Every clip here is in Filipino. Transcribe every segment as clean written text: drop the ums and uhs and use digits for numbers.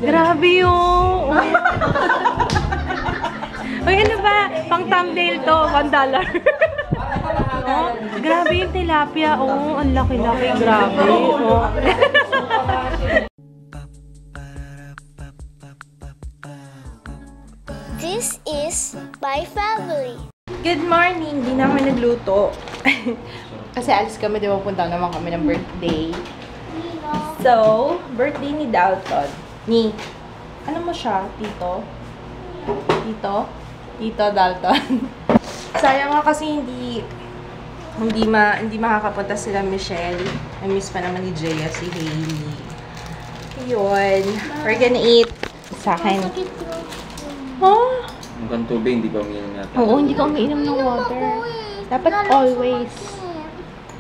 Grabe yung... Uy, ano ba? Pang thumbnail to, $1. Oh, grabe yung tilapia. Oh, ang laki-laki. Grabe. Oh. This is my family. Good morning! Hindi na kami nagluto. Kasi alis kami, di ba punta naman kami ng birthday. So, birthday ni Dalton. Ano mo siya? Tito? Tito Dalton. Sayang nga kasi hindi makakapunta sila Michelle. Na-miss pa naman ni Jaya si Hailey. Yun. We're gonna eat. Sa akin. Oh? Mukhang tubig, hindi pa umiinom natin. Oo, hindi ka umiinom ng water. Dapat always.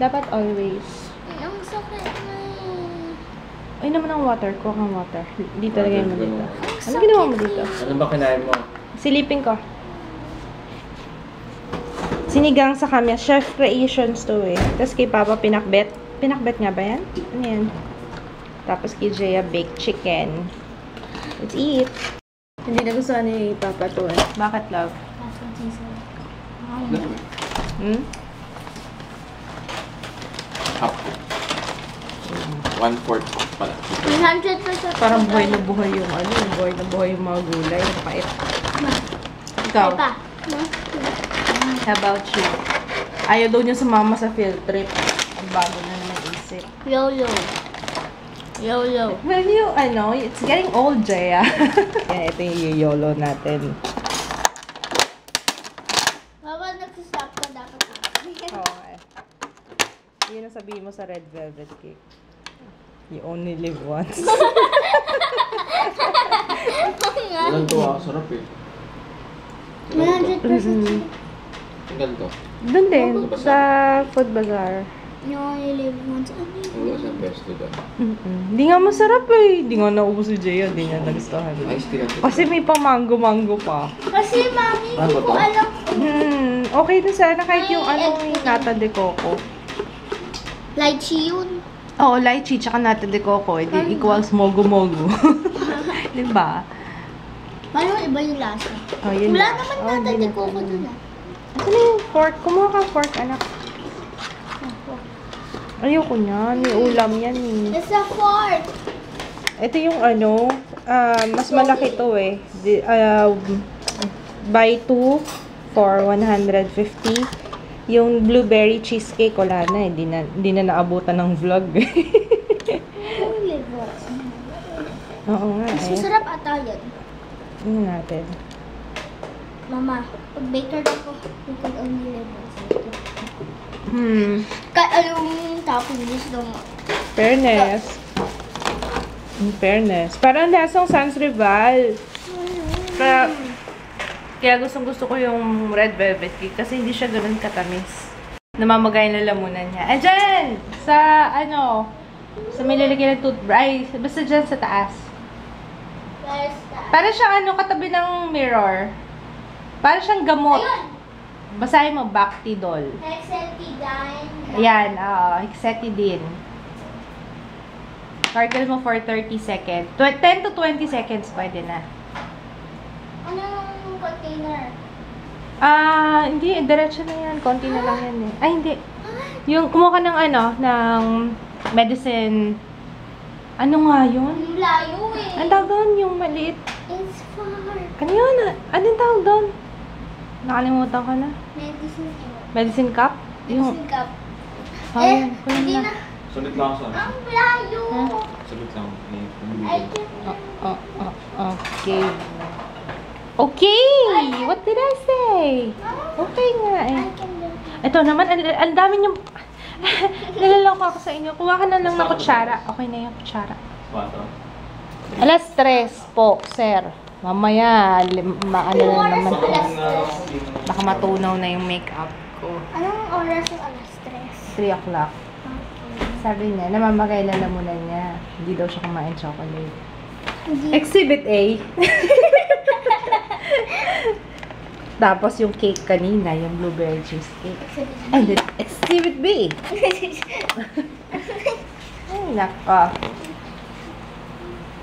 Dapat always. Ang sakit na eh. Ay naman ang water. Kuha kang water. Dito lagay mo dito. Ano ginawa mo dito? Ano ba kinain mo? Silipin ko. Sinigang sa kami. Chef creations to eh. Tapos kay Papa pinakbet. Pinakbet nga ba yan? Ano yan? Tapos kay Jaya baked chicken. Let's eat. Hindi na gusto ni Papa to eh. Bakit, love? That's what he said. Hmm? Half. 1/4 pala. 100%. Parang buhay na buhay yung ano. Buhay na buhay yung mga gulay. Napait. Ikaw? Pepa. How about you? Ayaw daw niya sumama sa field trip. Ang bago na naman isip. Yo-yo. Yo-yo. Well, it's getting old, Jaya. Yan, ito yung YOLO natin. Mama, nagsistop ka dapat. Okay. Yun ang sabihin mo sa red velvet cake. You only live once. Walang tuwa, sarap eh. 100%. Tingnan to. Doon din, sa Food Bazaar. You only live once. Wala siyang best to dyan. Hindi nga masarap eh. Hindi nga naubos si Jaya. Hindi niya nagustuhan. Ice tea lang. Kasi may pa mango pa. Kasi mami, Ano hindi ko to? alam. Okay din sana kahit yung nata de coco. Lychee yun. Oo, lychee tsaka nata de coco. Equals mogo-mogo. Diba? Paano iba yung lasa? Oh, yun Wala na. naman Oh, natin hindi yung coco na- dun ah. Ito na yung fork. Kumuha ka fork, anak. Ayoko niyan. May ulam yan eh. It's a fork. Ito yung mas malaki to eh. Buy 2 for 150. Yung blueberry cheesecake, wala na eh. Hindi na naabutan ng vlog. Only live once. Oo nga Mas eh. masarap ata yun. Ano natin? Mama, pag baker ako, you could only live once. Anong toppings gusto mo? Fairness. In fairness. Parang lasang Sans Rival. Kaya gustong-gusto ko yung red velvet cake kasi hindi siya ganun katamis. Namamagay na lamunan niya. Dyan! Sa may lalagyan ng toothbrush. Basta dyan sa taas. Where's that? Para siyang katabi ng mirror. Para siyang gamot. Ayun! Basahin mo, Bactidol. Hexetidine. Ayan, Hexetidine. Gargle mo for 30 seconds. 10 to 20 seconds pwede na. Anong container? Hindi. Diretso na yan. Konti na lang yan eh. Ay, hindi. Yung kumuha ka ng ng medicine. Ano nga yun? Ang layo eh. Ang tawag doon, yung maliit. It's far. Ano yun? Anong tawag doon? Nakalimutan ko na. Medicine. Medicine cup? Medicine cup. Hindi na. Sulit lang sa Ang layo. Sulit lang. I can Okay. Okay! What did I say? Okay nga eh. I can do. Ito naman, ang dami niyong... Nalaloko ako sa inyo. Kuha ka na lang ng kutsara. Okay na yung kutsara. 4. Alas 3 po, sir. Mamaya, maano na naman. Baka matunaw na yung makeup ko. Anong oras yung alas 3? 3 o'clock. Sabi niya, namamagay na lamunan niya. Hindi daw siya kumain chocolate. Exhibit A. Tapos yung cake kanina, yung blueberry cheesecake. And then, Exhibit B. Ay, nako.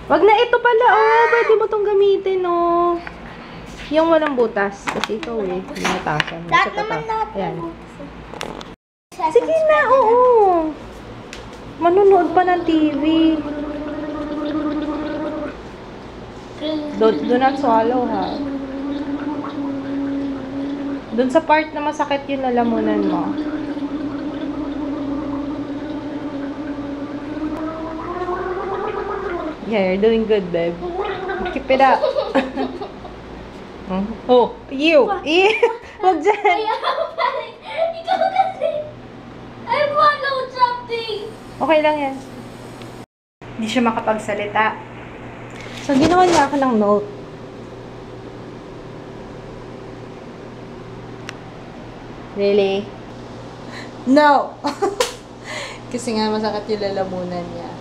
Wag na ito pala, oh. Pwede mo tong gamitin, oh. Yung walang butas. Kasi ikaw, eh. Binatasan mo. Lahat Sa naman tata. natin. Ayan. Sige na, oo. Manunood pa ng TV. Do not swallow, ha. Doon sa part na masakit yung lalamunan mo. Yeah, you're doing good, babe. Keep it up. Oh, you! Huwag dyan! Ikaw kasi. I follow something. Okay lang yan. Hindi siya makapagsalita. So, ginawa niya ako ng note. Really? No! Kasi nga masakit yung lalamunan niya.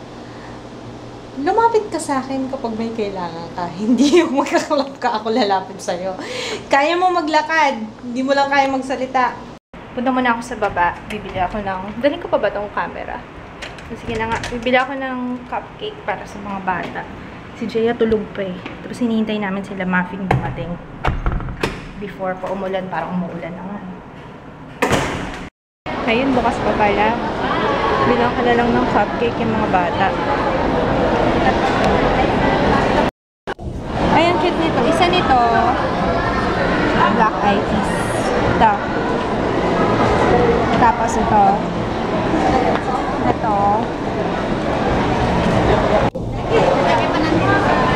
Lumapit ka sa akin kapag may kailangan ka. Hindi yung magkakalap ka, ako lalapit sa'yo. Kaya mo maglakad. Hindi mo lang kaya magsalita. Punta muna ako sa baba. Bibili ako ng... Daling ko pa ba itong camera? Sige na nga. Bibili ako ng cupcake para sa mga bata. Si Jaya tulog pa eh. Tapos hinihintay namin sila muffin dumating. Before pa umulan, parang umuulan na nga. Ayun, bukas pa pala. Bilang ka na lang ng cupcake yung mga bata. Ay, ang cute nito. Isa nito, black eyed peas. Ito. Tapos ito. Ito.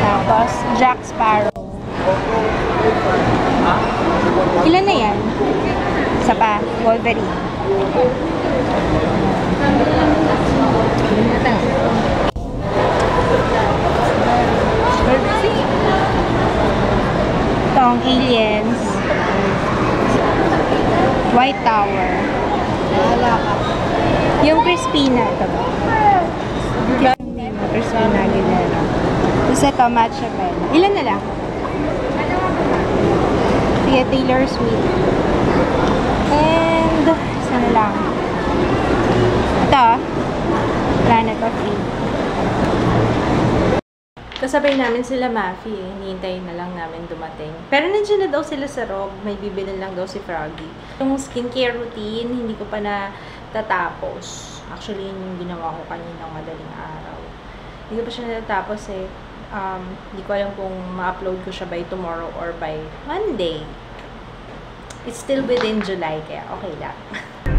Tapos, Jack Sparrow. Ilan na yan? Isa pa, Wolverine. Itong aliens. White Tower. Yung Crispina. Ito ba? Crispina Aguilera. Tapos ito, Matcha Bell. Ilan na lang? Sige, Taylor Swift. And, isa na lang. Ito, Planet of Ape. Kasabay namin sila Mafi eh. Hinihintay na lang namin dumating. Pero nandiyan na daw sila sa Rob. May bibili lang daw si Froggy. Yung skincare routine, hindi ko pa na tatapos. Actually, yun yung ginawa ko kaninang madaling araw. Hindi ko pa siya natatapos eh. Hindi ko alam kung ma-upload ko siya by tomorrow or by Monday. It's still within July, kaya okay lang.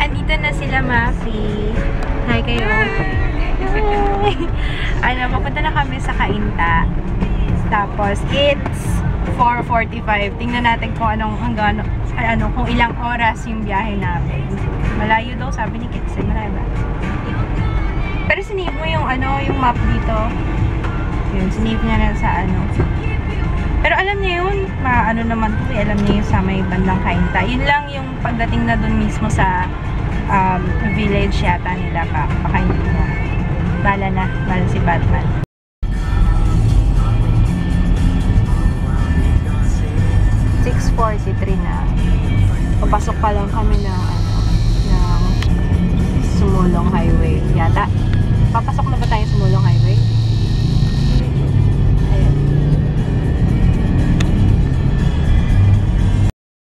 Andito na sila, Mafi. Hi kayo. Hi! Papunta na kami sa Cainta. Tapos, it's 4:45. Tingnan natin kung kung ilang oras yung biyahe namin. Malayo daw, sabi ni Kitsi. Malayo ba? Pero sinave mo yung yung map dito. Yun, sinave niya na sa Pero alam niya yun, naman to alam niya yung sa may bandang Cainta. Yun lang yung pagdating na dun mismo sa village yata nila baka hindi na. Bala si Batman. $6:43 na. Papasok pa lang kami ng Sumulong Highway yata. Papasok na ba tayo sa Sumulong Highway? Ayan.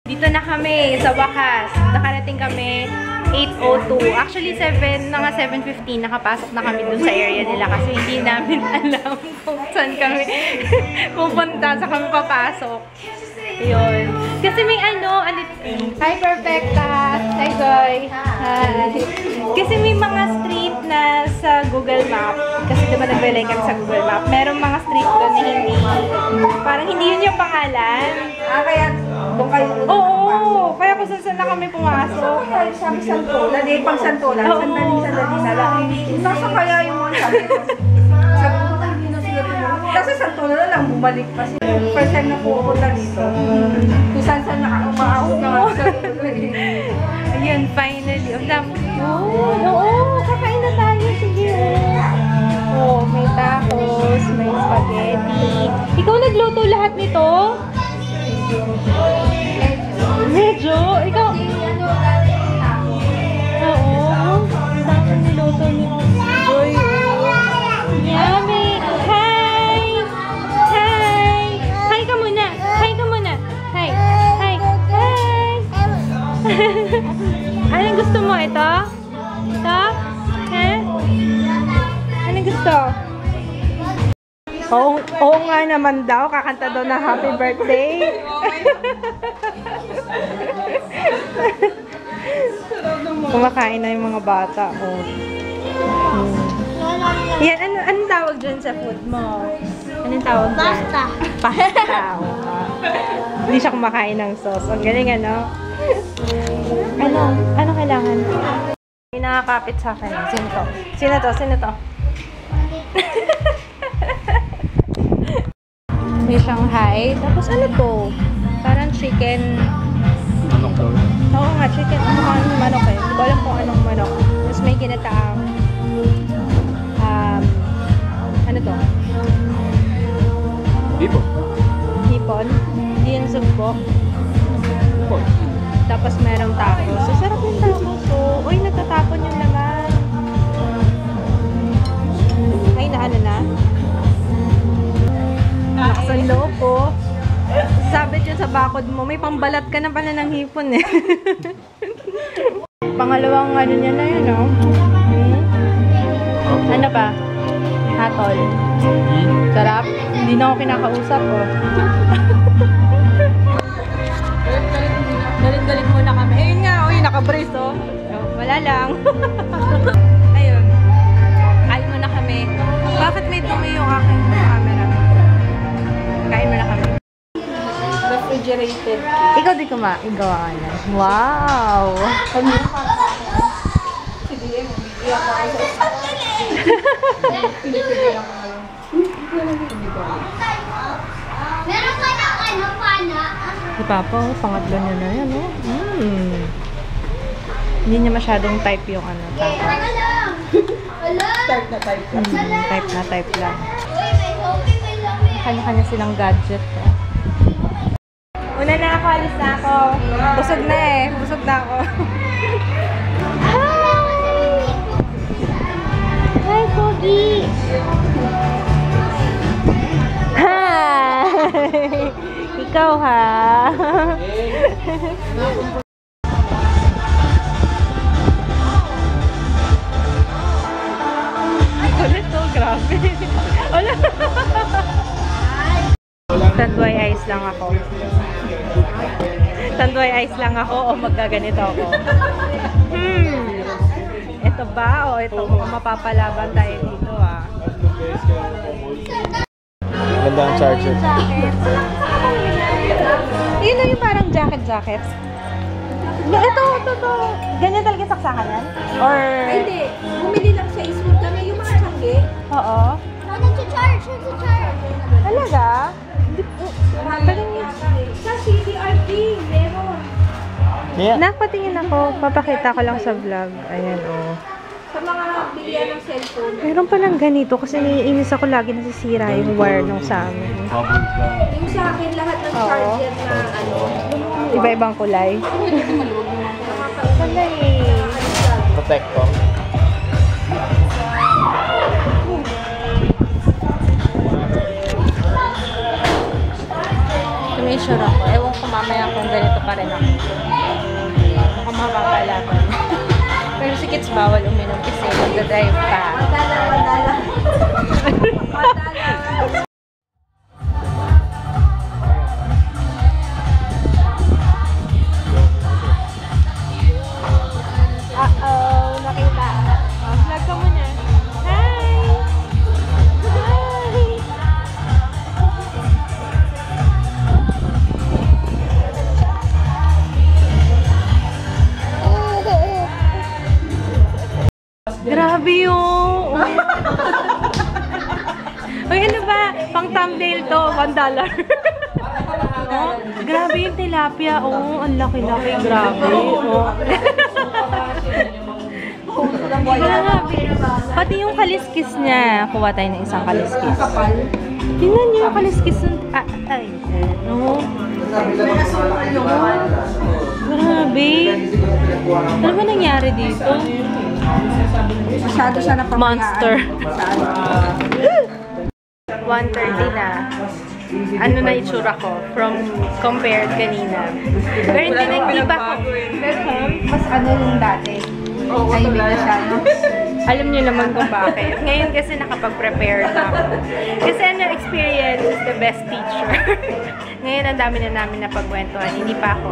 Dito na kami sa wakas. Nakarating kami 8:02. Actually, 7:15 nakapasok na kami dun sa area nila kasi hindi namin alam kung saan kami pupunta, sa kami papasok. Yun. Kasi may hi Perfecta! Hi Joy! Hi! Kasi may mga street na sa Google Map. Kasi diba nag-relay kami sa Google Map. Merong mga street doon na hindi, parang hindi yun yung pangalan. Kaya doon kayo. Oo! Kaya kung saan na kami pumasok. Sabi Santolan, pag Santolan, sandali na lang. Nasa kaya yung mga sabi ko. Sabi ko, hindi na sila tumulong. Kasi Santolan na lang, bumalik pa sila. First time na pupunta dito. Kung saan umaahot na nga sa Ayun, finally. Oo, kakain na tayo. Sige. Oh, may tacos, may spaghetti. Ikaw nagluto lahat nito? Medyo? Ikaw? Oo. Dami niluto ni Joy. Yummy! Hi! Ito? Ito? Eh? Ano gusto? Oo nga naman daw. Kakanta daw na happy birthday. Kumakain na yung mga bata. Oh. Yan, anong tawag dyan sa food mo? Anong tawag dyan? Pasta. Pasta. Hindi siya kumakain ng sauce. Ang galing, ano? Ano kailangan? May nakakapit sa akin. Sino to? Sino to? Sino to? May Shanghai. Tapos ano to? Parang chicken. Manok daw. Oo nga, chicken. Anong manok eh. Hindi ko alam kung anong manok. Tapos may ginataang ano to? Bipo. Hipon. Hindi yung sugpo. Bipo. Tapos merong tacos. So, sarap yung tacos. So, uy, nagtatapon yung laman. Ay, na ano na? Nakasang loob ko. Sabi dyan sa bakod mo, may pambalat ka na pala ng hipon eh. Pangalawang ano niya na yun, oh. Ano pa? Hatol. Sarap. Hindi na ako kinakausap, oh. Galit-galit muna kami. Ayun nga, oh, yung naka-brace, oh. Wala lang. Ayun. Kain muna kami. Bakit may dumi yung aking camera? Kain muna kami. Refrigerated cake. Ikaw di kumain. Gawa ka na. Wow! Meron ka na ano, pana? Si Papa, oh, pangatlo niya na yan, oh. Hindi niya masyadong type yung ano, tao. Teka lang. Wala. Type na type. Type lang. Uy, may Sophie, may lamig. Kanya-kanya silang gadget, oh. Una na ako, alis na ako. Busog na eh. Busog na ako. Hi, Pogi. Hi! Ikaw ha? Ulit to, grabe. Wala. Tanduay ice lang ako. Tanduay ice lang ako o magaganito ako. Ito ba o ito? Mapapalaban tayo dito ah. Ganda ang charger. Yun na yung parang jacket. Ito. Ganyan talaga saksakan yan? Or... Ay, hindi. Bumili lang siya. Iswood kami yung mga tiyangge. Oo. Oh, nag-charge. Talaga? Sa CDRT, meron. Yeah. Nakpatingin ako. Papakita ko lang sa vlog. Ayan, oh. Sa mga bilihan ng cellphone. Meron palang ganito kasi naiinis ako lagi nasisira yung wire nung sa amin. Yung sa akin, lahat ng Oo. charger na ano. Iba-ibang kulay. Sandali. Protecto. Tumisure ako. Ewan ko mamaya kung ganito pa rin ako. Mukhang mapapalaban. Pero si Kids bawal uminom kasi magdadrive pa. Madala. Uh-oh, nakita. Oh, vlog ka muna. Hi! Hi! Grabe yung... Uy, ano ba? Pang thumbnail to, $1. Oh, grabe yung tilapia. Oh, ang laki-laki. Grabe. Oh. Grabe. Pati yung kaliskis niya. Kuha tayo ng isang kaliskis. Tingnan niyo yung kaliskis. Ay. No. Grabe. Ano ba nangyari dito? Masyado siya na Monster. 1:30 na. Ano na itsura ko from compared kanina. Pero hindi pa ako. Pero mas ano yung dati. Tahimik na siya, no? Alam niyo naman kung bakit. Ngayon kasi nakapag-prepare na ako. Kasi experience is the best teacher. Ngayon ang dami na namin napagkwentuhan. Hindi pa ako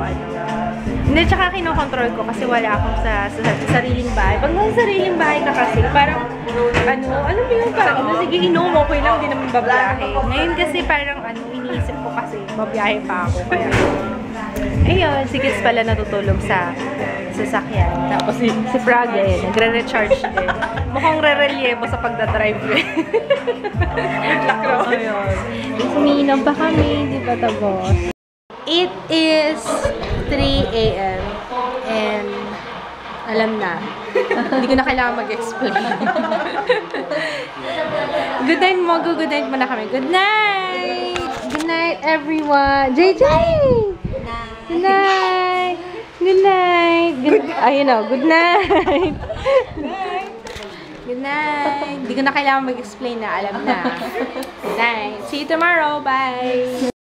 Hindi, tsaka kinokontrol ko kasi wala akong sa sariling bahay. Pag nasa sariling bahay ka kasi, parang, alam mo yun, parang, sige, inom, okay lang, hindi naman babiyahe. Ngayon kasi parang, iniisip ko kasi, babiyahe pa ako. Kaya, ayun, si Kids pala natutulog sa sasakyan. Tapos si Frog nagre-recharge din. Mukhang re-relievo sa pagdadrive eh. Ayun. Umiinom pa kami, di ba boss? It is 3 a.m. and alam na. Hindi ko na kailangan mag-explain. Good night mo, good night muna kami. Good night! Good night, everyone! JJ! Good night! Good night! Ayun o, good night! Good night! Hindi ko na kailangan mag-explain na, alam na. Good night! See you tomorrow! Bye!